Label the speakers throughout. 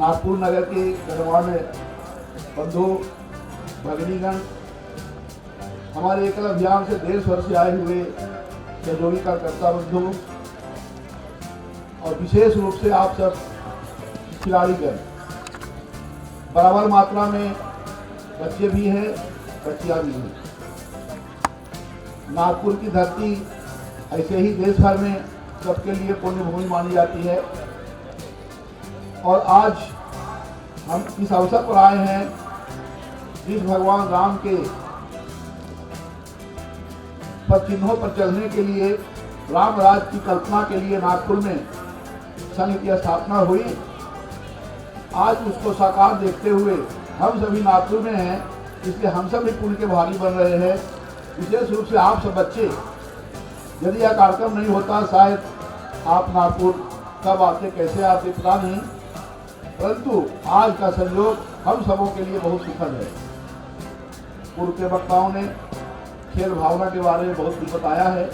Speaker 1: नागपुर नगर के गणमान्य बंधु भगिनीगण, हमारे एकल अभियान से देश भर से आए हुए सहयोगी कार्यकर्ता बंधु और विशेष रूप से आप सब खिलाड़ीगण, बराबर मात्रा में बच्चे भी हैं, बच्चियां भी हैं। नागपुर की धरती ऐसे ही देश भर में सबके लिए पुण्य भूमि मानी जाती है और आज हम इस अवसर पर आए हैं जिस भगवान राम के पद चिन्हों पर चलने के लिए, राम राज की कल्पना के लिए नागपुर में संघ की स्थापना हुई। आज उसको साकार देखते हुए हम सभी नागपुर में हैं, इसलिए हम सब भी पुण्य के भागी बन रहे हैं। विशेष रूप से आप सब बच्चे, यदि यह कार्यक्रम नहीं होता शायद आप नागपुर कब आते, कैसे आते पता नहीं, परंतु आज का संयोग हम सबों के लिए बहुत सुखद है। पूर्व के वक्ताओं ने खेल भावना के बारे में बहुत कुछ बताया है,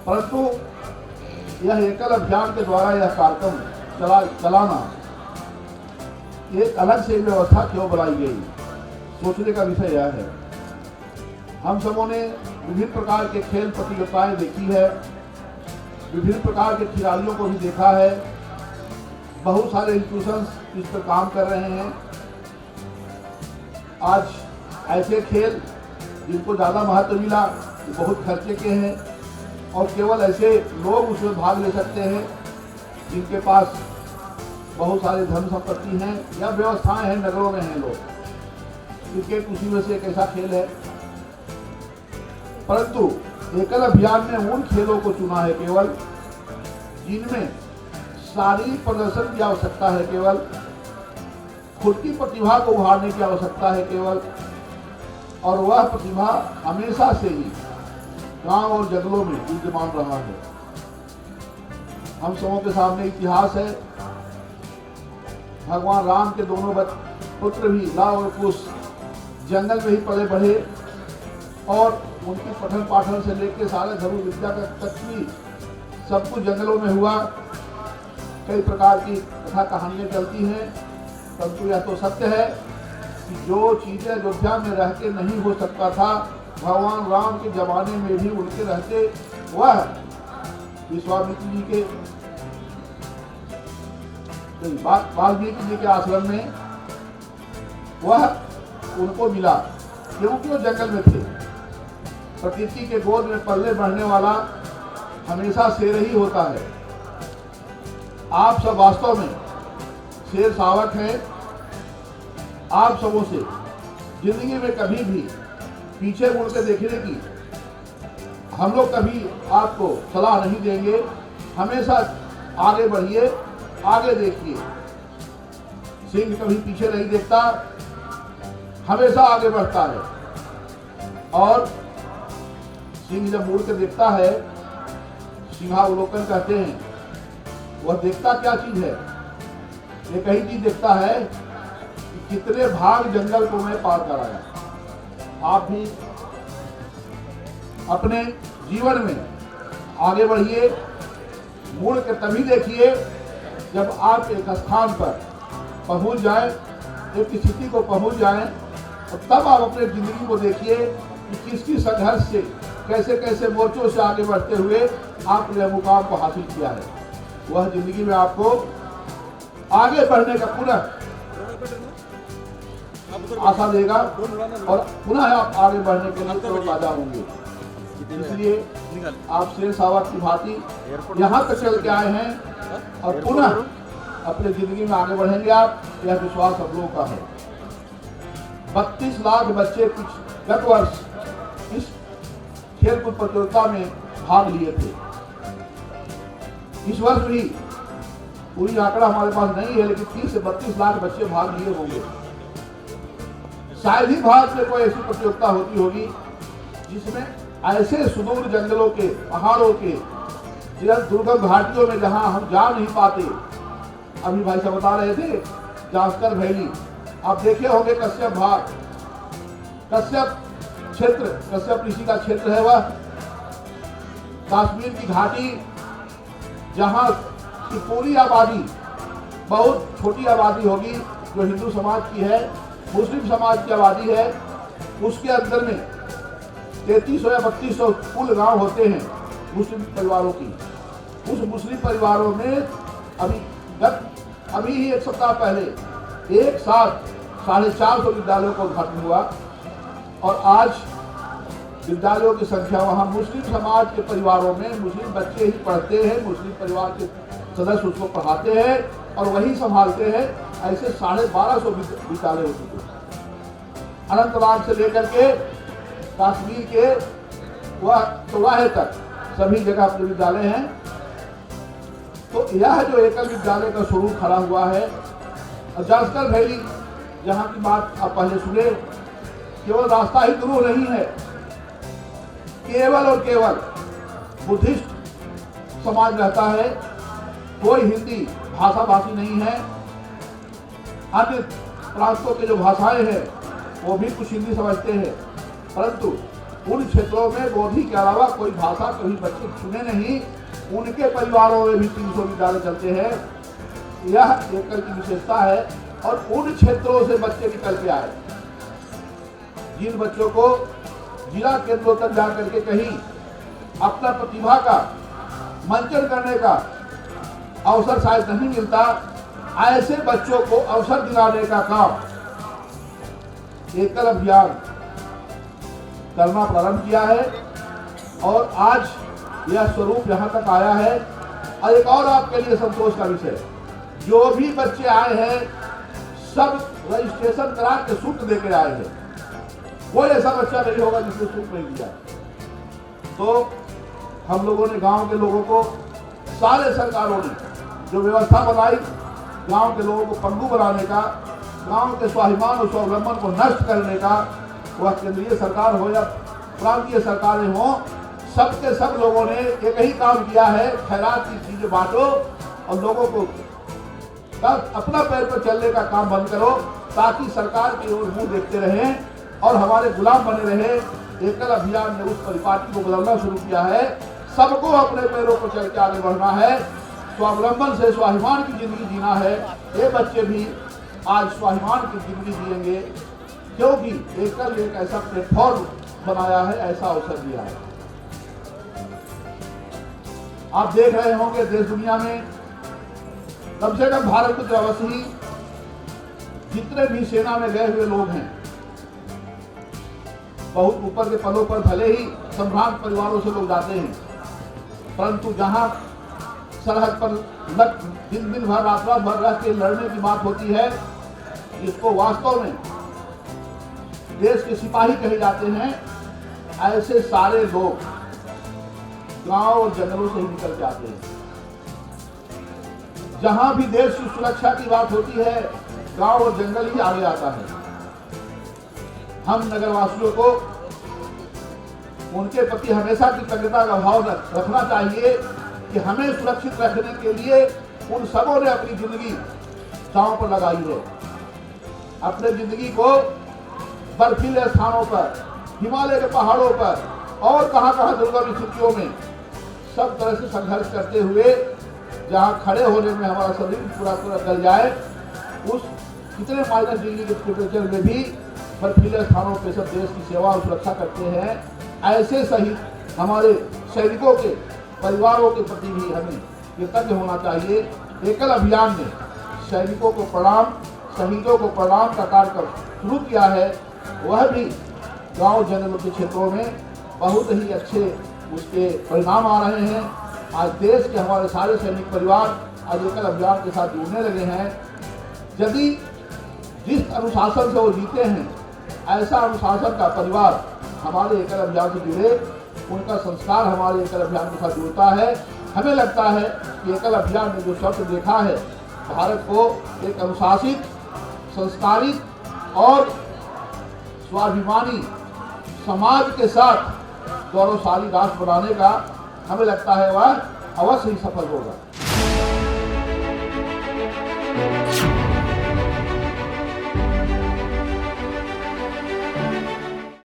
Speaker 1: परंतु यह एकल अभियान के द्वारा यह कार्यक्रम चलाना एक अलग से व्यवस्था क्यों बनाई गई, सोचने का विषय यह है। हम सबों ने विभिन्न प्रकार के खेल प्रतियोगिताएं देखी है, विभिन्न प्रकार के खिलाड़ियों को भी देखा है, बहुत सारे इंस्टीट्यूशंस इस पर काम कर रहे हैं। आज ऐसे खेल जिनको ज़्यादा महत्व मिला वो बहुत खर्चे के हैं और केवल ऐसे लोग उसमें भाग ले सकते हैं जिनके पास बहुत सारे धन संपत्ति हैं या व्यवस्थाएं हैं, नगरों में हैं लोग। क्रिकेट उसी में से एक ऐसा खेल है, परंतु एकल अभियान ने उन खेलों को चुना है केवल जिनमें शारीरिक प्रदर्शन की आवश्यकता है, केवल खुद की प्रतिभा को उभारने की आवश्यकता है केवल, और वह प्रतिभा हमेशा से ही गांव और जंगलों में विद्यमान रहा है। हम सबों के सामने इतिहास है, भगवान राम के दोनों पुत्र भी लव और कुश जंगल में ही पले बढ़े और उनकी पठन पाठन से लेकर सारे धर्म विद्या तक भी सब कुछ जंगलों में हुआ। कई प्रकार की कथा कहानियां चलती हैं, परंतु यह तो सत्य है कि जो चीजें अयोध्या में रह के नहीं हो सकता था, भगवान राम के जमाने में भी उनके रहते वह विश्वामित्र जी के वाल्मीकि जी के आश्रम में वह उनको मिला, क्योंकि वो जंगल में थे। प्रकृति के गोद में पल्ले बढ़ने वाला हमेशा शेर ही होता है। आप सब वास्तव में शेर शावक हैं। आप सबों से जिंदगी में कभी भी पीछे मुड़ के देखने की हम लोग कभी आपको सलाह नहीं देंगे। हमेशा आगे बढ़िए, आगे देखिए। सिंह कभी पीछे नहीं देखता, हमेशा आगे बढ़ता है। और सिंह जब मुड़ के देखता है, सिंहावलोकन कहते हैं, वह देखता क्या चीज है? एक ही चीज देखता है कि कितने भाग जंगल को मैं पार कराया। आप भी अपने जीवन में आगे बढ़िए, मुड़ के तभी देखिए जब आप एक स्थान पर पहुंच जाएं, एक स्थिति को पहुंच जाएं, और तब आप अपने जिंदगी को देखिए कि किसकी संघर्ष से कैसे कैसे मोर्चों से आगे बढ़ते हुए आपने मुकाम को हासिल किया है। वह जिंदगी में आपको आगे बढ़ने का पुनः आशा देगा और पुनः आप आगे बढ़ने के लिए ताजा होंगे। इसलिए आप शेर शावक की भांति यहाँ तक चल के आए हैं और पुनः अपने जिंदगी में आगे बढ़ेंगे आप, यह विश्वास हम लोगों का है। 32 लाख बच्चे कुछ गत वर्ष इस खेलकूद प्रतियोगिता में भाग लिए थे। इस वर्ष भी पूरी आंकड़ा हमारे पास नहीं है, लेकिन 30 से 32 लाख बच्चे भाग लिए होंगे। शायद ही भारत में कोई ऐसी प्रतियोगिता होती होगी जिसमें ऐसे सुदूर जंगलों के, पहाड़ों के, दुर्गम घाटियों में जहां हम जा नहीं पाते, अभी भाई साहब बता रहे थे जास्कर वैली, आप देखे होंगे कश्यप भाग, कश्यप क्षेत्र, कश्यप ऋषि का क्षेत्र है वह कश्मीर की घाटी, जहां की पूरी आबादी बहुत छोटी आबादी होगी जो हिंदू समाज की है, मुस्लिम समाज की आबादी है, उसके अंदर में 3300 या 3200 कुल गांव होते हैं मुस्लिम परिवारों की। उस मुस्लिम परिवारों में अभी ही एक सप्ताह पहले एक साथ 450 विद्यालयों का उद्घाटन हुआ और आज विद्यालयों की संख्या वहाँ मुस्लिम समाज के परिवारों में मुस्लिम बच्चे ही पढ़ते हैं, मुस्लिम परिवार के सदस्य उसको पढ़ाते हैं और वही संभालते हैं। ऐसे 1250 विद्यालय हो चुके हैं। अनंतनाग से लेकर के कश्मीर के वह चौराहे तक सभी जगह अपने विद्यालय हैं। तो यह जो एकल विद्यालय का स्वरूप खड़ा हुआ है, जास्कर वैली जहाँ की बात आप पहले सुने, केवल रास्ता ही गुरु नहीं है, केवल और केवल बुद्धिस्ट समाज रहता है, कोई हिंदी भाषा भाषी नहीं है। अन्य प्रांतों के जो भाषाएं हैं वो भी कुछ हिंदी समझते हैं, परंतु उन क्षेत्रों में बोधी के अलावा कोई भाषा कभी बच्चे सुने नहीं। उनके परिवारों में भी 300 विद्यालय चलते हैं। यह एकल की विशेषता है और उन क्षेत्रों से बच्चे निकल के आए, जिन बच्चों को जिला केंद्रों तक जाकर के कहीं अपना प्रतिभा का मंचन करने का अवसर शायद नहीं मिलता, ऐसे बच्चों को अवसर दिलाने का काम एकल अभियान करना प्रारंभ किया है और आज यह स्वरूप यहाँ तक आया है। और एक और आपके लिए संतोष का विषय, जो भी बच्चे आए हैं सब रजिस्ट्रेशन करा के सूट देकर आए हैं। कोई ऐसा बच्चा नहीं होगा जिसने सूट नहीं दिया। तो हम लोगों ने गांव के लोगों को, सारे सरकारों ने जो व्यवस्था बनाई गांव के लोगों को पंगु बनाने का, गांव के स्वाभिमान और स्वावलंबन को नष्ट करने का, वह केंद्रीय सरकार हो या प्रांतीय सरकारें हो, सबके सब लोगों ने एक ही काम किया है, खैरात की चीजें बांटो और लोगों को अपना पैर पर चलने का काम बंद करो, ताकि सरकार की ओर मुंह देखते रहें और हमारे गुलाम बने रहे। एकल अभियान ने उस परिपाटी को बदलना शुरू किया है। सबको अपने पैरों पर चल के आगे बढ़ना है, स्वावलंबन से स्वाभिमान की जिंदगी जीना है। ये बच्चे भी आज स्वाभिमान की जिंदगी जिएंगे, क्योंकि एकल एक ऐसा प्लेटफॉर्म बनाया है, ऐसा अवसर दिया है। आप देख रहे होंगे देश दुनिया में कम से कम भारत के प्रवासी जितने भी सेना में गए हुए लोग हैं, बहुत ऊपर के पदों पर भले ही संभ्रांत परिवारों से लोग जाते हैं, परंतु जहां सरहद पर दिन भर रात भर रह के लड़ने की बात होती है, जिसको वास्तव में देश के सिपाही कहे जाते हैं, ऐसे सारे लोग गांव और जंगलों से ही निकल के आते हैं। जहां भी देश की सुरक्षा की बात होती है, गांव और जंगल ही आगे आता है। हम नगरवासियों को उनके प्रति हमेशा कृतज्ञता का भाव रखना चाहिए कि हमें सुरक्षित रखने के लिए उन सबों ने अपनी जिंदगी दांव पर लगाई है। अपने जिंदगी को बर्फीले स्थानों पर, हिमालय के पहाड़ों पर और कहां दुर्गम स्थितियों में सब तरह से संघर्ष करते हुए जहां खड़े होने में हमारा शरीर पूरा गल जाए, उस कितने माइनस डिग्री के टेम्परेचर में भी बर्फीले स्थानों पर सब देश की सेवा और सुरक्षा करते हैं। ऐसे सही हमारे सैनिकों के परिवारों के प्रति भी हमें कृतज्ञ होना चाहिए। एकल अभियान ने सैनिकों को प्रणाम, शहीदों को प्रणाम का कार्यक्रम शुरू किया है। वह भी गांव जंगलों के क्षेत्रों में बहुत ही अच्छे उसके परिणाम आ रहे हैं। आज देश के हमारे सारे सैनिक परिवार आज एकल अभियान के साथ जुड़ने लगे हैं। यदि जिस अनुशासन से वो जीते हैं, ऐसा अनुशासन का परिवार हमारे एकल अभियान से जुड़े, उनका संस्कार हमारे एकल अभियान के साथ जुड़ता है। हमें लगता है कि एकल अभियान ने जो शब्द देखा है, भारत को एक अनुशासित, संस्कारित और स्वाभिमानी समाज के साथ गौरवशाली राष्ट्र बनाने का, हमें लगता है वह अवश्य ही सफल होगा।